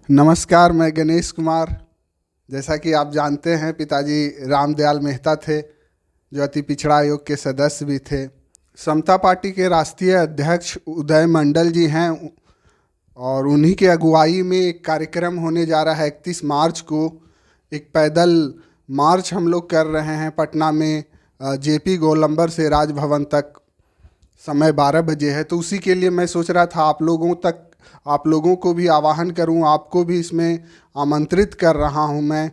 नमस्कार, मैं गणेश कुमार। जैसा कि आप जानते हैं, पिताजी रामदयाल मेहता थे, जो अति पिछड़ा आयोग के सदस्य भी थे। समता पार्टी के राष्ट्रीय अध्यक्ष उदय मंडल जी हैं और उन्हीं के अगुवाई में एक कार्यक्रम होने जा रहा है 31 मार्च को। एक पैदल मार्च हम लोग कर रहे हैं पटना में, जेपी गोलंबर से राजभवन तक। समय 12 बजे है, तो उसी के लिए मैं सोच रहा था आप लोगों को भी आह्वान करूं, आपको भी इसमें आमंत्रित कर रहा हूं मैं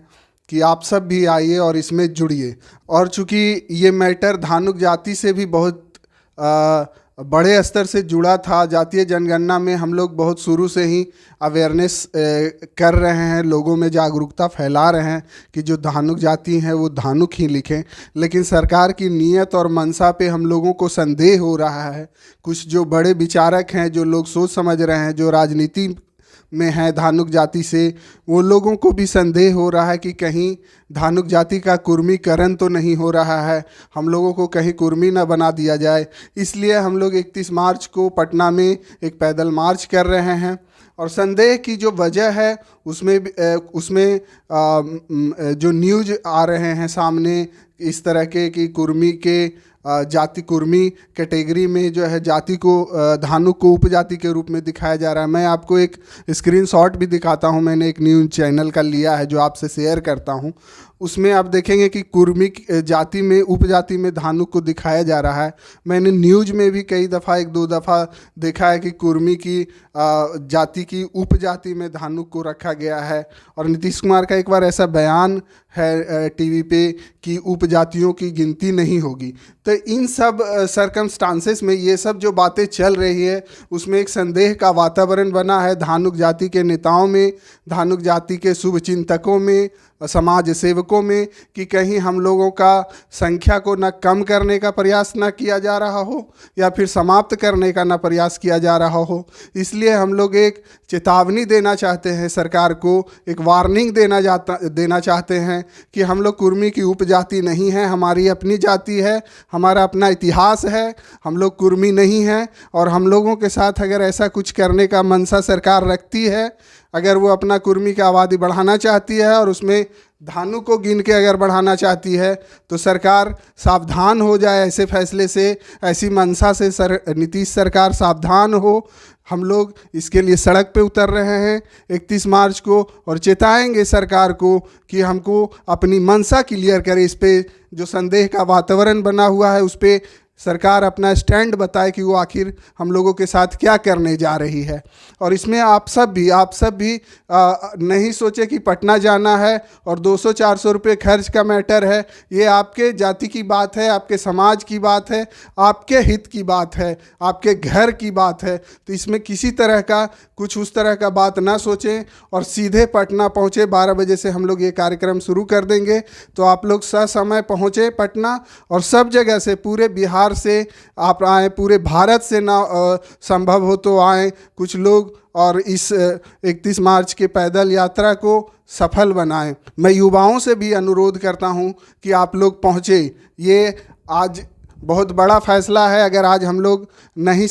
कि आप सब भी आइए और इसमें जुड़िए। और चूंकि ये मैटर धानुक जाति से भी बहुत बड़े स्तर से जुड़ा था, जातीय जनगणना में हम लोग बहुत शुरू से ही अवेयरनेस कर रहे हैं, लोगों में जागरूकता फैला रहे हैं कि जो धानुक जाति हैं वो धानुक ही लिखें। लेकिन सरकार की नीयत और मंशा पे हम लोगों को संदेह हो रहा है। कुछ जो बड़े विचारक हैं, जो लोग सोच समझ रहे हैं, जो राजनीति में है धानुक जाति से, वो लोगों को भी संदेह हो रहा है कि कहीं धानुक जाति का कुर्मीकरण तो नहीं हो रहा है, हम लोगों को कहीं कुर्मी न बना दिया जाए। इसलिए हम लोग 31 मार्च को पटना में एक पैदल मार्च कर रहे हैं। और संदेह की जो वजह है उसमें जो न्यूज आ रहे हैं सामने इस तरह के कि कुर्मी के जाति कुर्मी कैटेगरी में जो है जाति को धानुक को उपजाति के रूप में दिखाया जा रहा है। मैं आपको एक स्क्रीनशॉट भी दिखाता हूं, मैंने एक न्यूज़ चैनल का लिया है जो आपसे शेयर करता हूं। उसमें आप देखेंगे कि कुर्मी जाति में उपजाति में धानुक को दिखाया जा रहा है। मैंने न्यूज़ में भी कई दफ़ा, एक दो दफ़ा देखा है कि कुर्मी की जाति की उपजाति में धानुक को रखा गया है। और नीतीश कुमार का एक बार ऐसा बयान है टीवी पे कि उपजातियों की गिनती नहीं होगी। तो इन सब सरकमस्टांसेस में ये सब जो बातें चल रही है उसमें एक संदेह का वातावरण बना है धानुक जाति के नेताओं में, धानुक जाति के शुभ चिंतकों में, समाज सेवकों में, कि कहीं हम लोगों का संख्या को न कम करने का प्रयास न किया जा रहा हो या फिर समाप्त करने का न प्रयास किया जा रहा हो। इसलिए हम लोग एक चेतावनी देना चाहते हैं सरकार को, एक वार्निंग देना चाहते हैं कि हम लोग कुर्मी की उपजाति नहीं है, हमारी अपनी जाति है, हमारा अपना इतिहास है, हम लोग कुर्मी नहीं हैं। और हम लोगों के साथ अगर ऐसा कुछ करने का मंशा सरकार रखती है, अगर वो अपना कुर्मी की आबादी बढ़ाना चाहती है और उसमें धानुक को गिन के अगर बढ़ाना चाहती है, तो सरकार सावधान हो जाए ऐसे फैसले से, ऐसी मंशा से नीतीश सरकार सावधान हो। हम लोग इसके लिए सड़क पे उतर रहे हैं 31 मार्च को और चेताएंगे सरकार को कि हमको अपनी मंशा क्लियर करे। इस पे जो संदेह का वातावरण बना हुआ है उस पे सरकार अपना स्टैंड बताए कि वो आखिर हम लोगों के साथ क्या करने जा रही है। और इसमें आप सब भी नहीं सोचे कि पटना जाना है और 200-400 रुपये खर्च का मैटर है। ये आपके जाति की बात है, आपके समाज की बात है, आपके हित की बात है, आपके घर की बात है। तो इसमें किसी तरह का कुछ उस तरह का बात ना सोचें और सीधे पटना पहुँचे। 12 बजे से हम लोग ये कार्यक्रम शुरू कर देंगे, तो आप लोग ससमय पहुँचे पटना। और सब जगह से, पूरे बिहार से आप आए, पूरे भारत से ना संभव हो तो आए कुछ लोग, और इस 31 मार्च के पैदल यात्रा को सफल बनाएं। मैं युवाओं से भी अनुरोध करता हूं कि आप लोग पहुंचे। ये आज बहुत बड़ा फैसला है। अगर आज हम लोग नहीं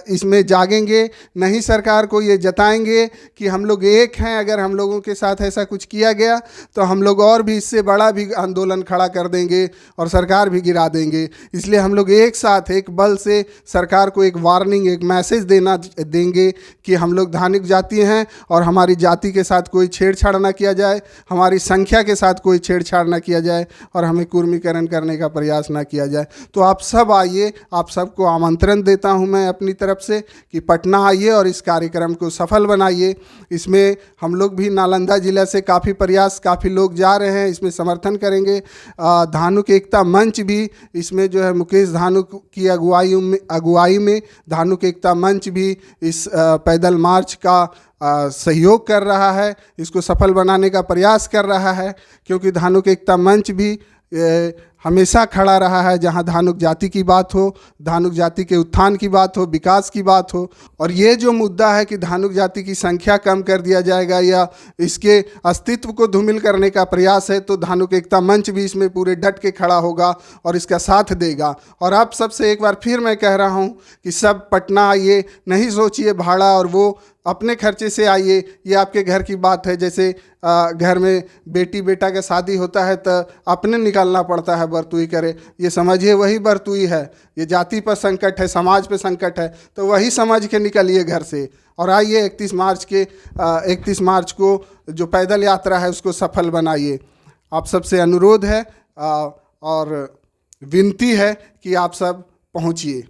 इसमें जागेंगे, नहीं सरकार को ये जताएंगे कि हम लोग एक हैं, अगर हम लोगों के साथ ऐसा कुछ किया गया तो हम लोग और भी इससे बड़ा भी आंदोलन खड़ा कर देंगे और सरकार भी गिरा देंगे। इसलिए हम लोग एक साथ, एक बल से सरकार को एक वार्निंग, एक मैसेज देंगे कि हम लोग धानुक जाति हैं और हमारी जाति के साथ कोई छेड़छाड़ ना किया जाए, हमारी संख्या के साथ कोई छेड़छाड़ ना किया जाए और हमें कुर्मीकरण करने का प्रयास ना किया जाए। तो आप सब आइए, आप सबको आमंत्रण देता हूं मैं अपनी तरफ से कि पटना आइए और इस कार्यक्रम को सफल बनाइए। इसमें हम लोग भी नालंदा जिला से काफ़ी लोग जा रहे हैं, इसमें समर्थन करेंगे। धानुक एकता मंच भी इसमें जो है मुकेश धानुक की अगुवाई में धानुक एकता मंच भी इस पैदल मार्च का सहयोग कर रहा है, इसको सफल बनाने का प्रयास कर रहा है। क्योंकि धानुक एकता मंच भी हमेशा खड़ा रहा है जहां धानुक जाति की बात हो, धानुक जाति के उत्थान की बात हो, विकास की बात हो। और ये जो मुद्दा है कि धानुक जाति की संख्या कम कर दिया जाएगा या इसके अस्तित्व को धूमिल करने का प्रयास है, तो धानुक एकता मंच भी इसमें पूरे डट के खड़ा होगा और इसका साथ देगा। और आप सबसे एक बार फिर मैं कह रहा हूँ कि सब पटना आइए, नहीं सोचिए भाड़ा और वो अपने खर्चे से आइए, ये आपके घर की बात है। जैसे घर में बेटी बेटा का शादी होता है तो अपने निकालना पड़ता है बरतुई करे, ये समझिए वही बरतुई है। ये जाति पर संकट है, समाज पर संकट है, तो वही समझ के निकलिए घर से और आइए 31 मार्च को जो पैदल यात्रा है उसको सफल बनाइए। आप सबसे अनुरोध है और विनती है कि आप सब पहुँचिए।